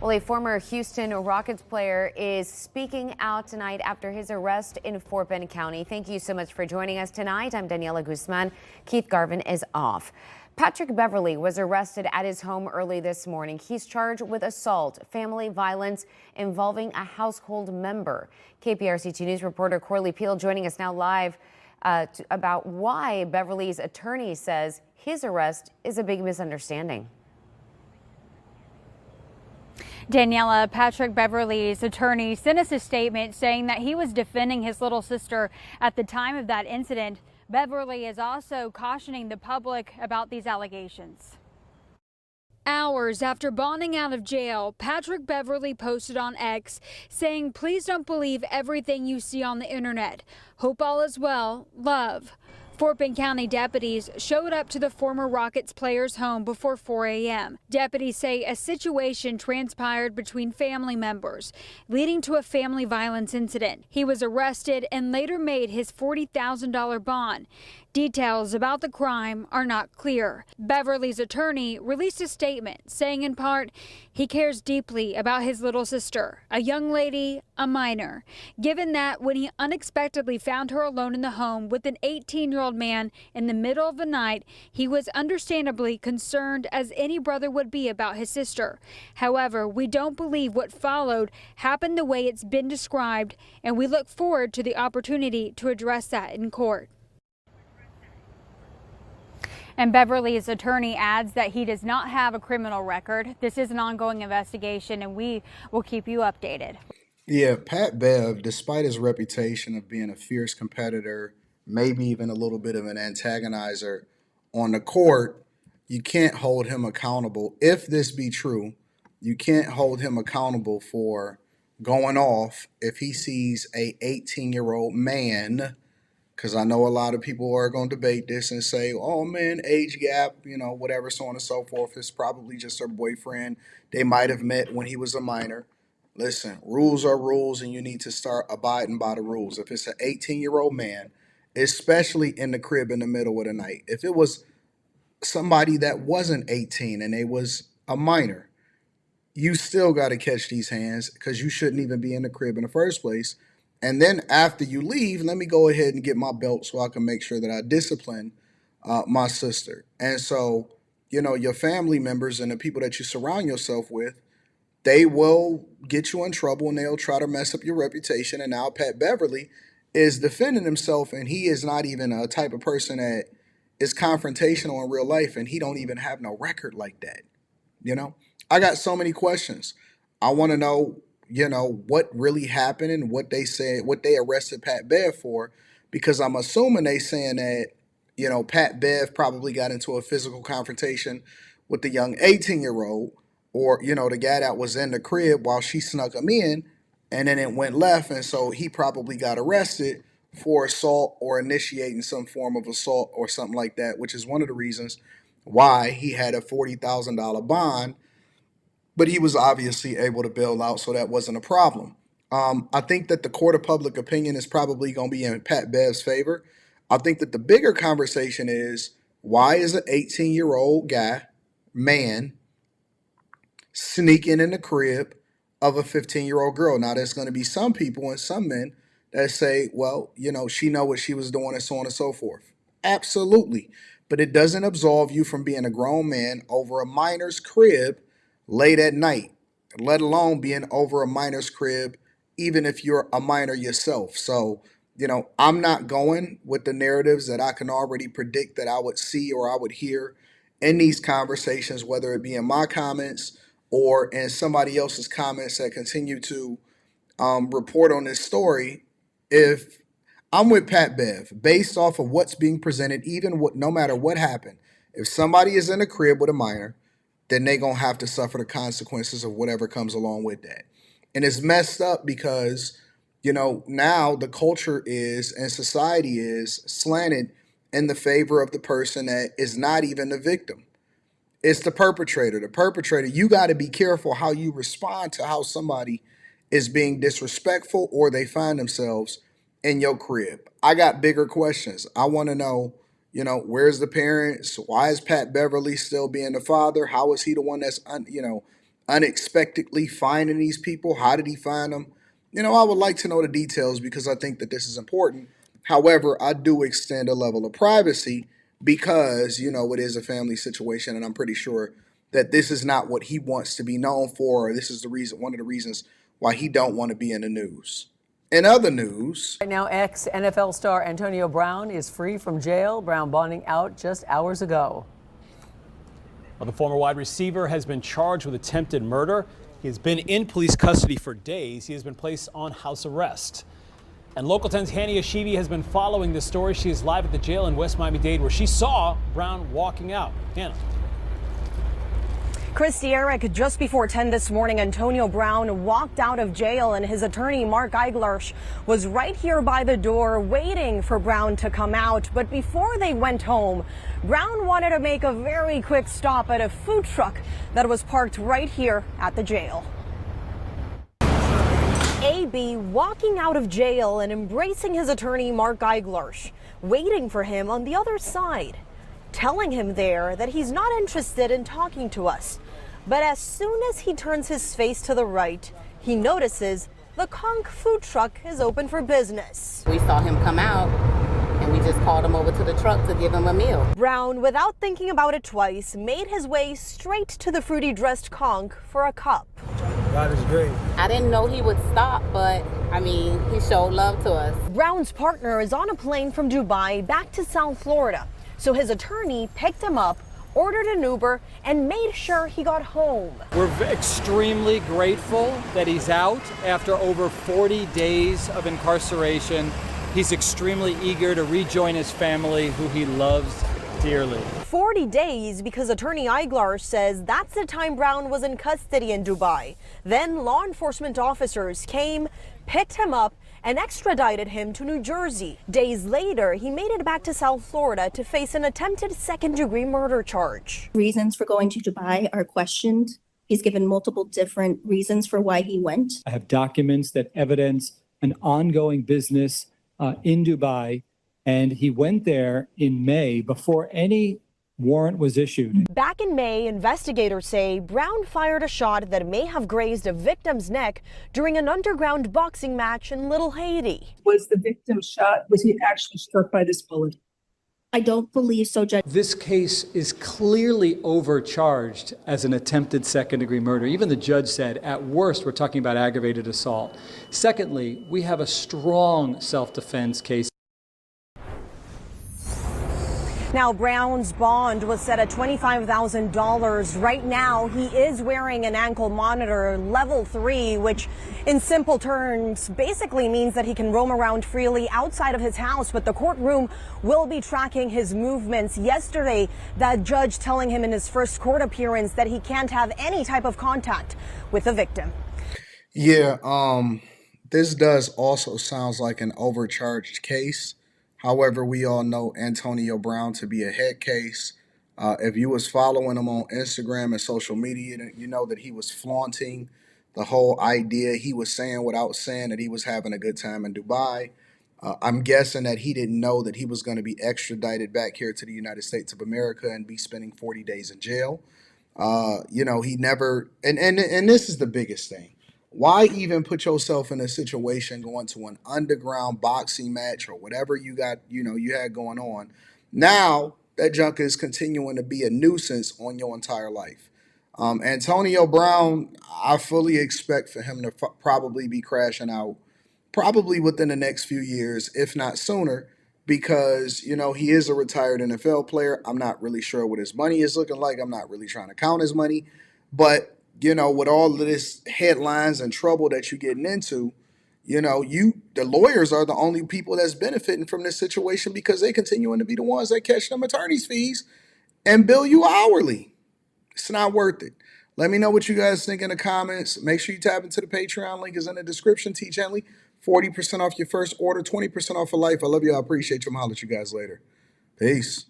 Well, a former Houston Rockets player is speaking out tonight after his arrest in Fort Bend County. Thank you so much for joining us tonight. I'm Daniela Guzman. Keith Garvin is off. Patrick Beverly was arrested at his home early this morning. He's charged with assault, family violence involving a household member. KPRC2 News reporter Corley Peel joining us now live about why Beverly's attorney says his arrest is a big misunderstanding. Daniela, Patrick Beverly's attorney sent us a statement saying that he was defending his little sister at the time of that incident. Beverly is also cautioning the public about these allegations. Hours after bonding out of jail, Patrick Beverly posted on X saying, "Please don't believe everything you see on the internet. Hope all is well. Love." Fort Bend County deputies showed up to the former Rockets player's home before 4 a.m. Deputies say a situation transpired between family members, leading to a family violence incident. He was arrested and later made his $40,000 bond. Details about the crime are not clear. Beverly's attorney released a statement saying in part, he cares deeply about his little sister, a young lady, a minor, given that when he unexpectedly found her alone in the home with an 18-year-old man in the middle of the night, he was understandably concerned as any brother would be about his sister. However, we don't believe what followed happened the way it's been described, and we look forward to the opportunity to address that in court. And Beverly's attorney adds that he does not have a criminal record. This is an ongoing investigation, and we will keep you updated. Yeah, Pat Bev, despite his reputation of being a fierce competitor, maybe even a little bit of an antagonizer on the court, you can't hold him accountable. If this be true, you can't hold him accountable for going off if he sees a 18-year-old man, because I know a lot of people are going to debate this and say, oh man, age gap, whatever, so on and so forth. It's probably just her boyfriend. They might have met when he was a minor. Listen, rules are rules, and you need to start abiding by the rules. If it's an 18-year-old man, especially in the crib in the middle of the night, if it was somebody that wasn't 18 and they was a minor, you still got to catch these hands because you shouldn't even be in the crib in the first place. And then after you leave, let me go ahead and get my belt so I can make sure that I discipline my sister. And so, your family members and the people that you surround yourself with, they will get you in trouble and they'll try to mess up your reputation. And now Pat Beverly is defending himself, and he is not even a type of person that is confrontational in real life, and he don't even have no record like that. I got so many questions. I want to know, what really happened and what they said, what they arrested Pat Bev for, because I'm assuming they saying that, Pat Bev probably got into a physical confrontation with the young 18-year-old, or, the guy that was in the crib while she snuck him in, and then it went left. And so he probably got arrested for assault or initiating some form of assault or something like that, which is one of the reasons why he had a $40,000 bond, but he was obviously able to bail out, so that wasn't a problem. I think that the court of public opinion is probably going to be in Pat Bev's favor. I think that the bigger conversation is, why is an 18-year-old guy, man, sneaking in the crib of a 15-year-old girl? Now, there's going to be some people and some men that say, well, she know what she was doing and so on and so forth. Absolutely. But it doesn't absolve you from being a grown man over a minor's crib late at night, let alone being over a minor's crib, even if you're a minor yourself. So, I'm not going with the narratives that I can already predict that I would see or I would hear in these conversations, whether it be in my comments or in somebody else's comments that continue to report on this story. If I'm with Pat Bev, based off of what's being presented, no matter what happened, if somebody is in a crib with a minor, then they gonna have to suffer the consequences of whatever comes along with that. And it's messed up because, now the culture is and society is slanted in the favor of the person that is not even the victim. It's the perpetrator. The perpetrator, you got to be careful how you respond to how somebody is being disrespectful or they find themselves in your crib. I got bigger questions. I want to know, where's the parents? Why is Pat Beverly still being the father? How is he the one that's, unexpectedly finding these people? How did he find them? I would like to know the details because I think that this is important. However, I do extend a level of privacy because, it is a family situation, and I'm pretty sure that this is not what he wants to be known for, or this is one of the reasons why he don't want to be in the news. In other news, right now, ex-NFL star Antonio Brown is free from jail. Brown bonding out just hours ago. Well, the former wide receiver has been charged with attempted murder. He has been in police custody for days. He has been placed on house arrest. And Local 10's Hania Shivi has been following this story. She is live at the jail in West Miami-Dade where she saw Brown walking out. Hannah. Chris Eric, just before 10 this morning, Antonio Brown walked out of jail and his attorney, Mark Eiglarsh, was right here by the door waiting for Brown to come out. But before they went home, Brown wanted to make a very quick stop at a food truck that was parked right here at the jail. AB walking out of jail and embracing his attorney, Mark Eiglarsh, waiting for him on the other side, telling him there that he's not interested in talking to us. But as soon as he turns his face to the right, he notices the conch food truck is open for business. We saw him come out and we just called him over to the truck to give him a meal. Brown, without thinking about it twice, made his way straight to the fruity dressed conch for a cup. God is great. I didn't know he would stop, but he showed love to us. Brown's partner is on a plane from Dubai back to South Florida. So his attorney picked him up, ordered an Uber, and made sure he got home. We're extremely grateful that he's out after over 40 days of incarceration. He's extremely eager to rejoin his family, who he loves dearly. 40 days because attorney Eiglarsh says that's the time Brown was in custody in Dubai. Then law enforcement officers came, picked him up, and extradited him to New Jersey. Days later, he made it back to South Florida to face an attempted second-degree murder charge. Reasons for going to Dubai are questioned. He's given multiple different reasons for why he went. I have documents that evidence an ongoing business in Dubai, and he went there in May before any warrant was issued. Back in May, investigators say Brown fired a shot that may have grazed a victim's neck during an underground boxing match in Little Haiti. Was the victim shot? Was he actually struck by this bullet? I don't believe so, Judge. This case is clearly overcharged as an attempted second-degree murder. Even the judge said, at worst, we're talking about aggravated assault. Secondly, we have a strong self-defense case. Now, Brown's bond was set at $25,000. Right now, he is wearing an ankle monitor, level 3, which in simple terms basically means that he can roam around freely outside of his house, but the courtroom will be tracking his movements. Yesterday, that judge telling him in his first court appearance that he can't have any type of contact with the victim. Yeah, this does also sounds like an overcharged case. However, we all know Antonio Brown to be a head case. If you was following him on Instagram and social media, you know that he was flaunting the whole idea. He was saying without saying that he was having a good time in Dubai. I'm guessing that he didn't know that he was going to be extradited back here to the United States of America and be spending 40 days in jail. He never, and this is the biggest thing. Why even put yourself in a situation going to an underground boxing match or whatever you got, you had going on? Now that junk is continuing to be a nuisance on your entire life. Antonio Brown, I fully expect for him to probably be crashing out probably within the next few years, if not sooner, because, he is a retired NFL player. I'm not really sure what his money is looking like. I'm not really trying to count his money, but with all of this headlines and trouble that you're getting into, the lawyers are the only people that's benefiting from this situation because they continuing to be the ones that catch them attorney's fees and bill you hourly. It's not worth it. Let me know what you guys think in the comments. Make sure you tap into the Patreon. Link is in the description. Teach Henley, 40% off your first order, 20% off for life. I love you. I appreciate you. I'll holler at you guys later. Peace.